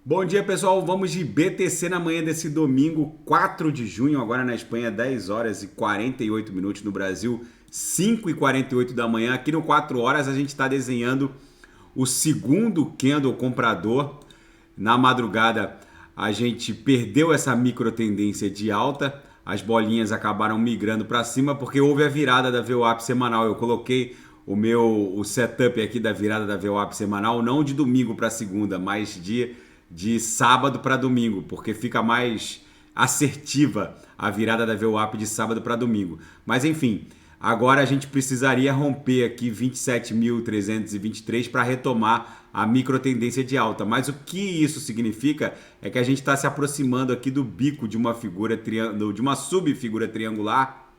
Bom dia, pessoal. Vamos de BTC na manhã desse domingo, 4 de junho, agora na Espanha, 10 horas e 48 minutos, no Brasil, 5 e 48 da manhã. Aqui no 4 horas a gente está desenhando o segundo candle comprador. Na madrugada a gente perdeu essa micro tendência de alta, as bolinhas acabaram migrando para cima porque houve a virada da VWAP semanal. Eu coloquei o setup aqui da virada da VWAP semanal, não de domingo para segunda, mas de sábado para domingo, porque fica mais assertiva a virada da VWAP de sábado para domingo. Mas enfim, agora a gente precisaria romper aqui 27.323 para retomar a micro tendência de alta. Mas o que isso significa é que a gente está se aproximando aqui do bico de uma figura de uma subfigura triangular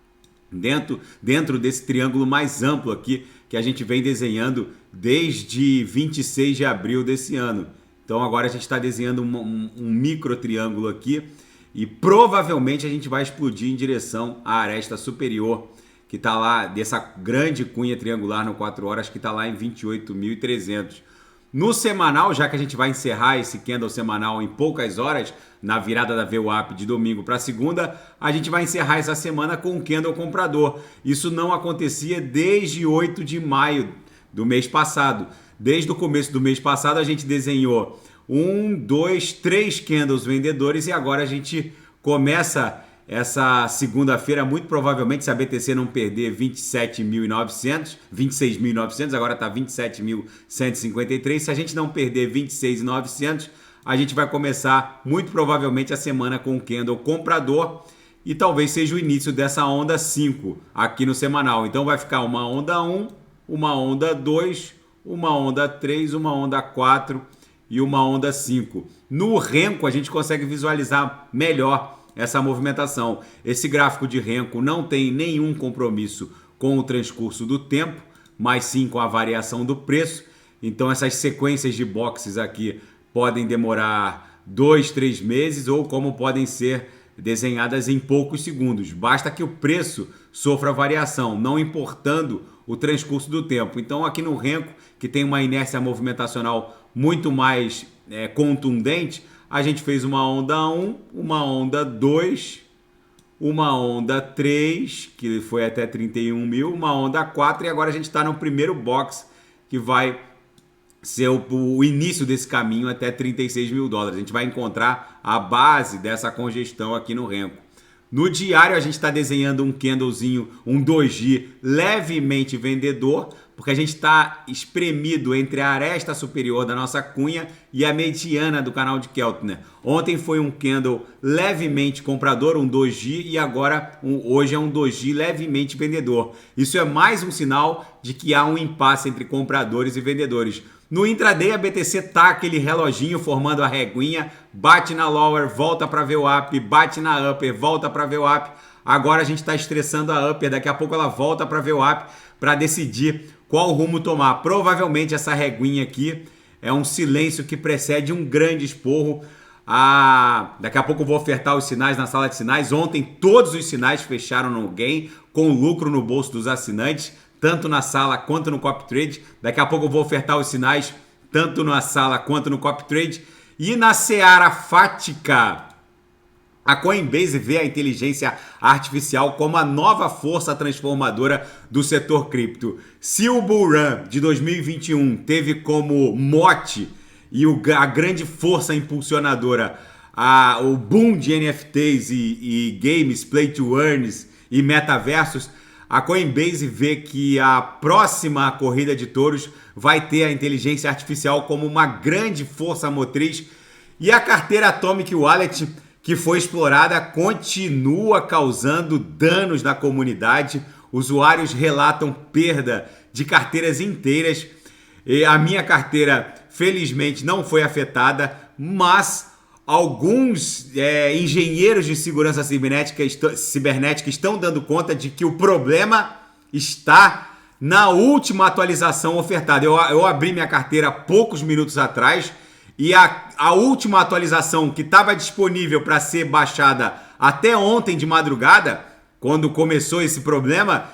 dentro desse triângulo mais amplo aqui que a gente vem desenhando desde 26 de abril desse ano. Então agora a gente está desenhando um micro triângulo aqui e provavelmente a gente vai explodir em direção à aresta superior, que está lá, dessa grande cunha triangular no 4 horas, que está lá em 28.300. No semanal, já que a gente vai encerrar esse candle semanal em poucas horas, na virada da VWAP de domingo para segunda, a gente vai encerrar essa semana com um candle comprador. Isso não acontecia desde 8 de maio do mês passado. Desde o começo do mês passado a gente desenhou 1, 2, 3 candles vendedores e agora a gente começa essa segunda-feira, muito provavelmente, se a BTC não perder 27.900, 26.900, agora está 27.153, se a gente não perder 26.900, a gente vai começar muito provavelmente a semana com um candle comprador e talvez seja o início dessa onda 5 aqui no semanal. Então vai ficar uma onda 1, uma onda 2, uma onda 3, uma onda 4 e uma onda 5. No Renko a gente consegue visualizar melhor essa movimentação. Esse gráfico de Renko não tem nenhum compromisso com o transcurso do tempo, mas sim com a variação do preço. Então essas sequências de boxes aqui podem demorar 2, 3 meses ou como podem ser desenhadas em poucos segundos. Basta que o preço sofra variação, não importando o transcurso do tempo. Então aqui no Renko, que tem uma inércia movimentacional muito mais contundente, a gente fez uma onda 1, uma onda 2, uma onda 3, que foi até 31 mil, uma onda 4 e agora a gente está no primeiro box que vai ser o início desse caminho até 36 mil dólares. A gente vai encontrar a base dessa congestão aqui no Renko. No diário a gente está desenhando um candlezinho, um doji levemente vendedor, porque a gente está espremido entre a aresta superior da nossa cunha e a mediana do canal de Keltner. Ontem foi um candle levemente comprador, um doji, e agora hoje é um doji levemente vendedor. Isso é mais um sinal de que há um impasse entre compradores e vendedores. No intraday a BTC tá aquele reloginho formando a reguinha, bate na lower, volta para VWAP, bate na upper, volta para VWAP. Agora a gente está estressando a upper, daqui a pouco ela volta para VWAP para decidir qual rumo tomar. Provavelmente essa reguinha aqui é um silêncio que precede um grande esporro. Daqui a pouco eu vou ofertar os sinais na sala de sinais. Ontem todos os sinais fecharam no gain, com lucro no bolso dos assinantes, tanto na sala quanto no copy trade. Daqui a pouco eu vou ofertar os sinais tanto na sala quanto no copy trade. E na seara fática, a Coinbase vê a inteligência artificial como a nova força transformadora do setor cripto. Se o Bull Run de 2021 teve como mote e a grande força impulsionadora o boom de NFTs e games, play to earns e metaversos, a Coinbase vê que a próxima corrida de touros vai ter a inteligência artificial como uma grande força motriz e a carteira Atomic Wallet, que foi explorada, continua causando danos na comunidade. Usuários relatam perda de carteiras inteiras. E a minha carteira, felizmente, não foi afetada, mas alguns engenheiros de segurança cibernética estão dando conta de que o problema está na última atualização ofertada. Eu abri minha carteira há poucos minutos atrás e a última atualização que estava disponível para ser baixada até ontem de madrugada, quando começou esse problema,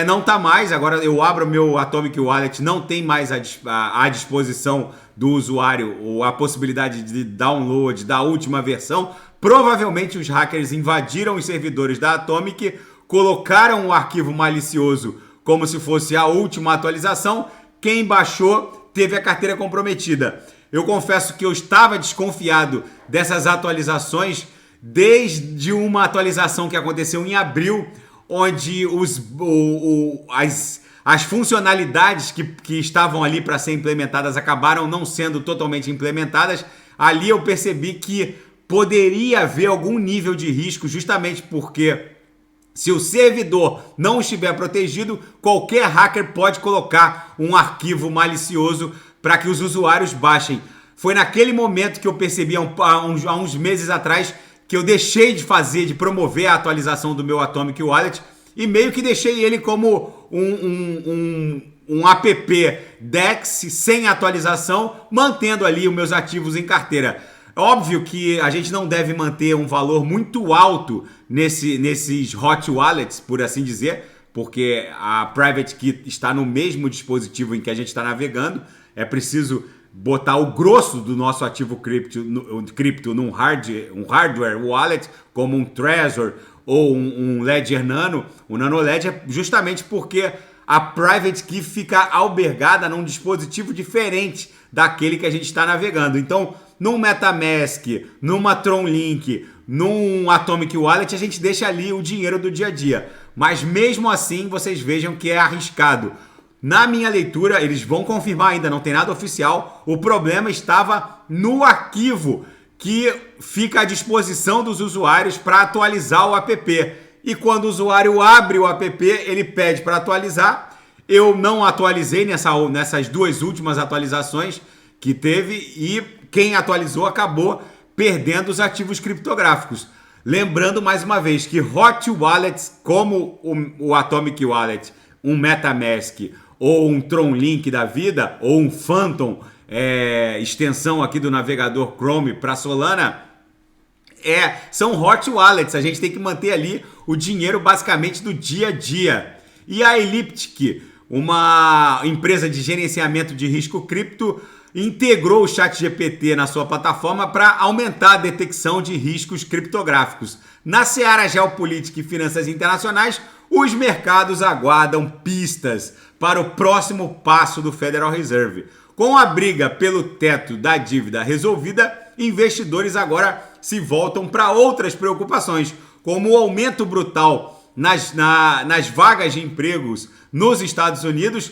não tá mais. Agora eu abro o meu Atomic Wallet, não tem mais à disposição do usuário a possibilidade de download da última versão. Provavelmente os hackers invadiram os servidores da Atomic, colocaram o arquivo malicioso como se fosse a última atualização. Quem baixou teve a carteira comprometida. Eu confesso que eu estava desconfiado dessas atualizações desde uma atualização que aconteceu em abril, onde as funcionalidades que estavam ali para ser implementadas acabaram não sendo totalmente implementadas. Ali eu percebi que poderia haver algum nível de risco, justamente porque se o servidor não estiver protegido, qualquer hacker pode colocar um arquivo malicioso para que os usuários baixem. Foi naquele momento que eu percebi, há uns meses atrás, que eu deixei de promover a atualização do meu Atomic Wallet e meio que deixei ele como um app DEX sem atualização, mantendo ali os meus ativos em carteira. Óbvio que a gente não deve manter um valor muito alto nesses hot wallets, por assim dizer, porque a private key está no mesmo dispositivo em que a gente está navegando. É preciso botar o grosso do nosso ativo cripto num hardware wallet, como um Trezor ou um Ledger Nano. O Nano Ledger, justamente porque a private key fica albergada num dispositivo diferente daquele que a gente está navegando. Então, num MetaMask, numa TronLink, num Atomic Wallet, a gente deixa ali o dinheiro do dia a dia. Mas mesmo assim, vocês vejam que é arriscado. Na minha leitura, eles vão confirmar ainda, não tem nada oficial. O problema estava no arquivo que fica à disposição dos usuários para atualizar o app. E quando o usuário abre o app, ele pede para atualizar. Eu não atualizei nessas duas últimas atualizações que teve e quem atualizou acabou perdendo os ativos criptográficos. Lembrando mais uma vez que hot wallets como o Atomic Wallet, um MetaMask ou um TronLink da vida, ou um Phantom, extensão aqui do navegador Chrome para Solana, são hot wallets. A gente tem que manter ali o dinheiro basicamente do dia a dia. E a Elliptic, uma empresa de gerenciamento de risco cripto, integrou o ChatGPT na sua plataforma para aumentar a detecção de riscos criptográficos. Na seara geopolítica e finanças internacionais, os mercados aguardam pistas para o próximo passo do Federal Reserve. Com a briga pelo teto da dívida resolvida, investidores agora se voltam para outras preocupações, como o aumento brutal nas vagas de empregos nos Estados Unidos,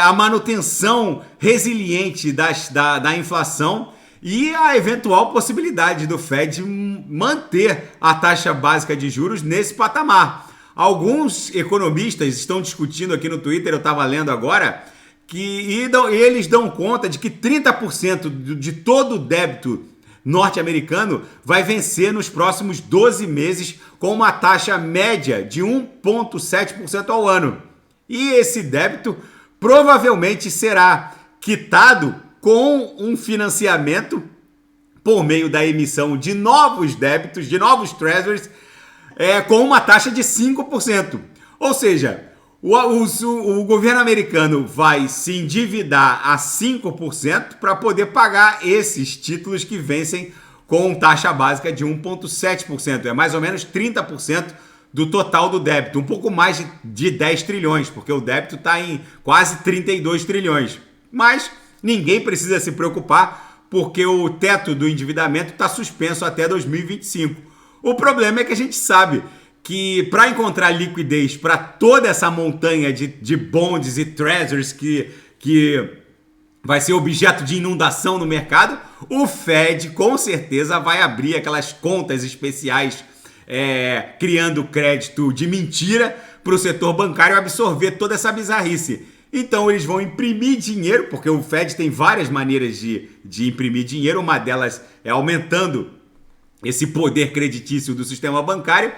a manutenção resiliente da inflação e a eventual possibilidade do Fed manter a taxa básica de juros nesse patamar. Alguns economistas estão discutindo aqui no Twitter, eu estava lendo agora, que eles dão conta de que 30% de todo o débito norte-americano vai vencer nos próximos 12 meses com uma taxa média de 1,7% ao ano. E esse débito provavelmente será quitado com um financiamento por meio da emissão de novos débitos, de novos treasuries, com uma taxa de 5%. Ou seja, o governo americano vai se endividar a 5% para poder pagar esses títulos que vencem com taxa básica de 1,7%. É mais ou menos 30% do total do débito, um pouco mais de 10 trilhões, porque o débito está em quase 32 trilhões. Mas ninguém precisa se preocupar, porque o teto do endividamento está suspenso até 2025. O problema é que a gente sabe que para encontrar liquidez para toda essa montanha de bonds e treasuries que vai ser objeto de inundação no mercado, o Fed com certeza vai abrir aquelas contas especiais criando crédito de mentira para o setor bancário absorver toda essa bizarrice. Então eles vão imprimir dinheiro, porque o Fed tem várias maneiras de imprimir dinheiro, uma delas é aumentando esse poder creditício do sistema bancário.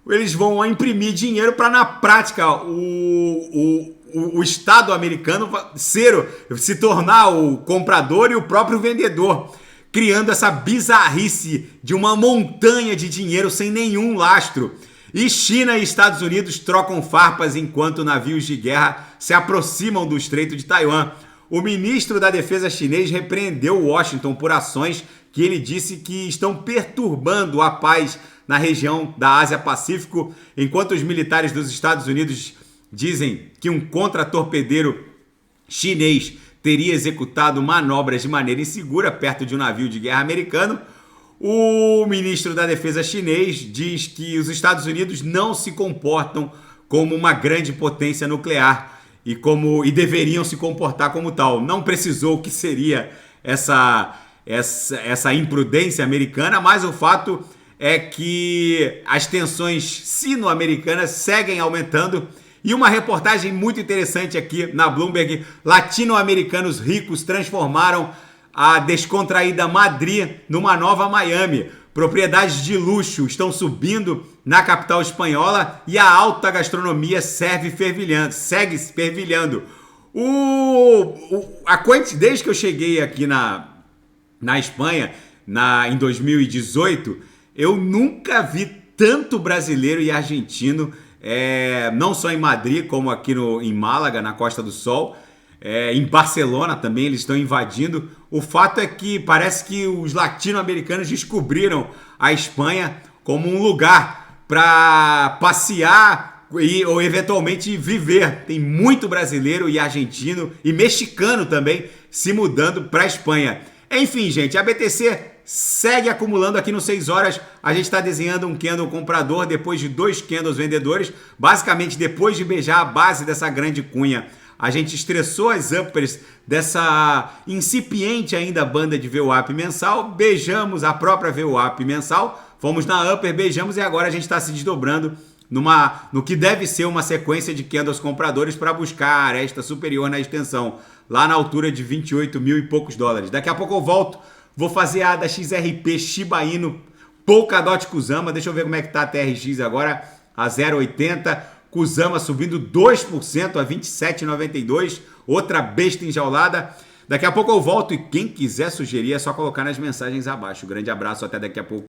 Eles vão imprimir dinheiro para, na prática, o Estado americano se tornar o comprador e o próprio vendedor, criando essa bizarrice de uma montanha de dinheiro sem nenhum lastro. E China e Estados Unidos trocam farpas enquanto navios de guerra se aproximam do Estreito de Taiwan. O ministro da Defesa chinês repreendeu Washington por ações que ele disse que estão perturbando a paz na região da Ásia-Pacífico, enquanto os militares dos Estados Unidos dizem que um contra-torpedeiro chinês teria executado manobras de maneira insegura perto de um navio de guerra americano. O ministro da Defesa chinês diz que os Estados Unidos não se comportam como uma grande potência nuclear e deveriam se comportar como tal. Não precisou o que seria essa imprudência americana, mas o fato é que as tensões sino-americanas seguem aumentando. E uma reportagem muito interessante aqui na Bloomberg: latino-americanos ricos transformaram a descontraída Madrid numa nova Miami. Propriedades de luxo estão subindo na capital espanhola e a alta gastronomia segue fervilhando. Desde que eu cheguei aqui na Espanha, em 2018, eu nunca vi tanto brasileiro e argentino, não só em Madrid, como aqui em Málaga, na Costa do Sol. Em Barcelona também eles estão invadindo. O fato é que parece que os latino-americanos descobriram a Espanha como um lugar para passear ou eventualmente viver. Tem muito brasileiro e argentino e mexicano também se mudando para a Espanha. Enfim, gente, a BTC segue acumulando aqui no 6 horas. A gente está desenhando um candle comprador depois de 2 candles vendedores. Basicamente, depois de beijar a base dessa grande cunha, a gente estressou as uppers dessa incipiente ainda banda de VWAP mensal, beijamos a própria VWAP mensal, fomos na upper, beijamos e agora a gente está se desdobrando no que deve ser uma sequência de candles compradores para buscar a aresta superior na extensão, lá na altura de 28 mil e poucos dólares. Daqui a pouco eu volto, vou fazer a da XRP Shiba Inu Polkadot Kusama, deixa eu ver como é que tá a TRX agora, a 0,80, Kusama subindo 2% a 27,92, outra besta enjaulada. Daqui a pouco eu volto e quem quiser sugerir é só colocar nas mensagens abaixo. Grande abraço, até daqui a pouco.